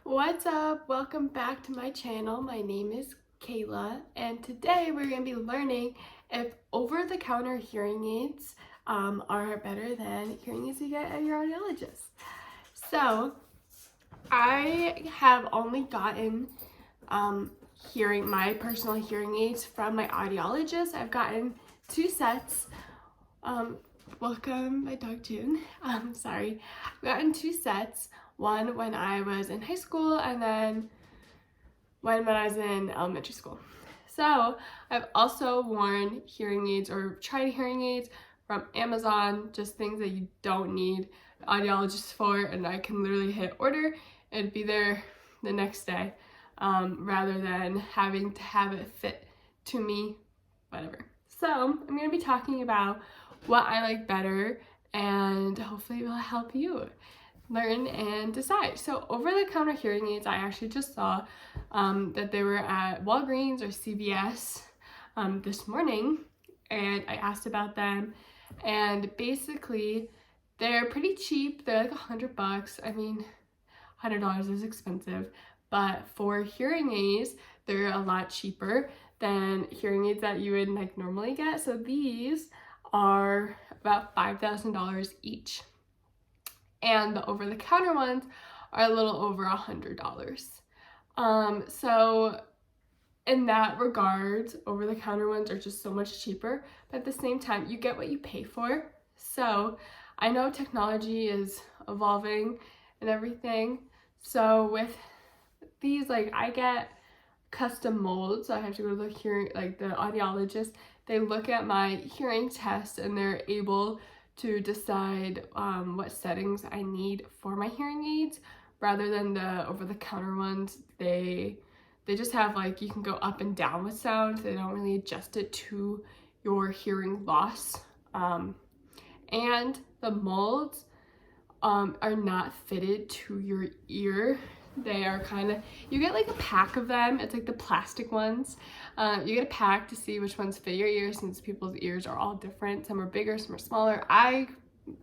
What's up? Welcome back to my channel. My name is Kayla, and today we're going to be learning if over-the-counter hearing aids are better than hearing aids you get at your audiologist. So, I have only gotten my personal hearing aids from my audiologist. I've gotten 2 sets. Welcome, my dog June. Sorry. I've gotten 2 sets. One when I was in high school and then one when I was in elementary school. So I've also worn hearing aids or tried hearing aids from Amazon, just things that you don't need audiologists for, and I can literally hit order and be there the next day rather than having to have it fit to me, whatever. So I'm going to be talking about what I like better, and hopefully it will help you learn and decide. So over-the-counter hearing aids, I actually just saw that they were at Walgreens or CVS this morning, and I asked about them, and basically they're pretty cheap. They're like $100. I mean, $100 is expensive, but for hearing aids, they're a lot cheaper than hearing aids that you would like normally get. So these are about $5,000 each. And the over-the-counter ones are a little over $100. So in that regard, over-the-counter ones are just so much cheaper, but at the same time, you get what you pay for. So I know technology is evolving and everything. So with these, like, I get custom molds. So I have to go to the audiologist. They look at my hearing test and they're able to decide what settings I need for my hearing aids, rather than the over-the-counter ones. They just have, like, you can go up and down with sound. They don't really adjust it to your hearing loss. And the molds are not fitted to your ear. They are you get like a pack of them. It's like the plastic ones. You get a pack to see which ones fit your ears, since people's ears are all different. Some are bigger, some are smaller. I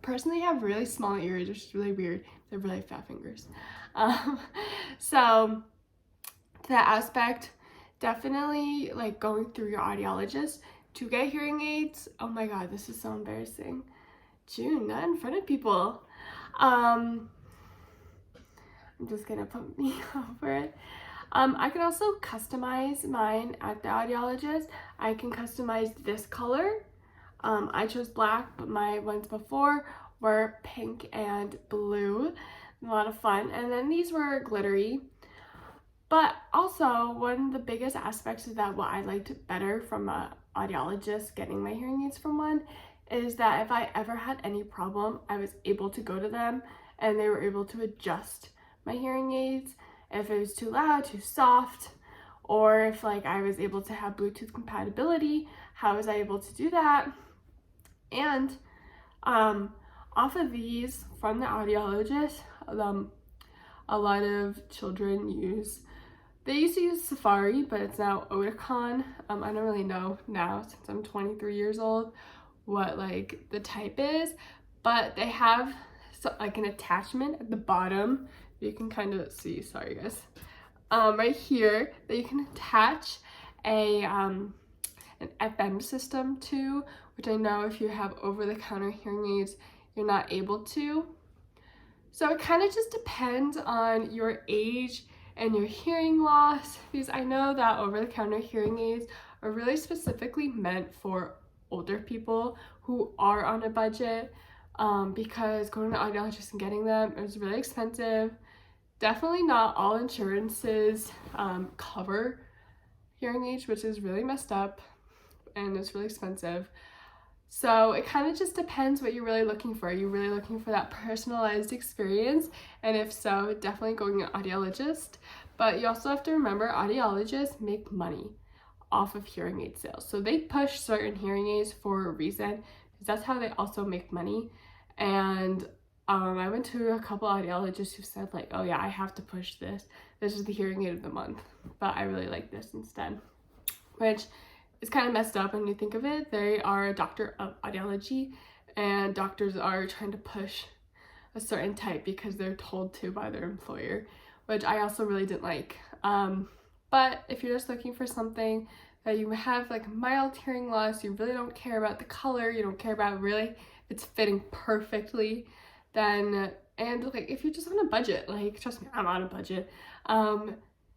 personally have really small ears, which is really weird. They're really fat fingers. So that aspect, definitely like going through your audiologist to get hearing aids. Oh my God, this is so embarrassing. June, not in front of people. I'm just gonna put me over it. I can also customize mine at the audiologist. I can customize this color. I chose black, but my ones before were pink and blue. A lot of fun. And then these were glittery. But also, one of the biggest aspects of that, what I liked better from an audiologist, getting my hearing aids from one, is that if I ever had any problem, I was able to go to them and they were able to adjust my hearing aids if it was too loud, too soft, or if like I was able to have Bluetooth compatibility. How was I able to do that? And off of these from the audiologist, a lot of children they used to use Safari, but it's now Oticon. I don't really know now, since I'm 23 years old, what like the type is, but they have like an attachment at the bottom. You can kind of see, sorry guys, right here, that you can attach an FM system to, which I know if you have over-the-counter hearing aids, you're not able to. So it kind of just depends on your age and your hearing loss, because I know that over-the-counter hearing aids are really specifically meant for older people who are on a budget, because going to an audiologist and getting them is really expensive. Definitely not all insurances cover hearing aids, which is really messed up and it's really expensive. So it kind of just depends what you're really looking for. Are you really looking for that personalized experience? And if so, definitely going to an audiologist. But you also have to remember, audiologists make money off of hearing aid sales. So they push certain hearing aids for a reason, because that's how they also make money. And I went to a couple audiologists who said like, oh yeah, I have to push this. This is the hearing aid of the month, but I really like this instead, which is kind of messed up when you think of it. They are a doctor of audiology, and doctors are trying to push a certain type because they're told to by their employer, which I also really didn't like. But if you're just looking for something that you have like mild hearing loss, you really don't care about the color, you don't care about really if it's fitting perfectly, then, and like if you're just on a budget, like trust me, I'm on a budget,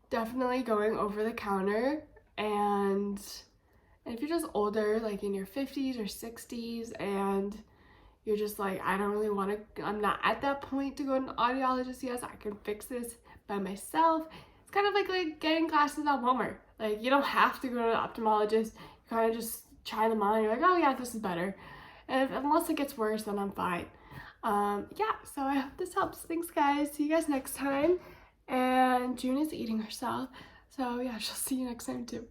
definitely going over the counter. And if you're just older, like in your 50s or 60s, and you're just like, I don't really want to, I'm not at that point to go to an audiologist. Yes, I can fix this by myself. It's kind of like getting glasses at Walmart. Like, you don't have to go to an ophthalmologist. You kind of just try them on. You're like, oh yeah, this is better. And unless it gets worse, then I'm fine. Yeah, so I hope this helps. Thanks, guys. See you guys next time. And June is eating herself. So yeah, she'll see you next time too.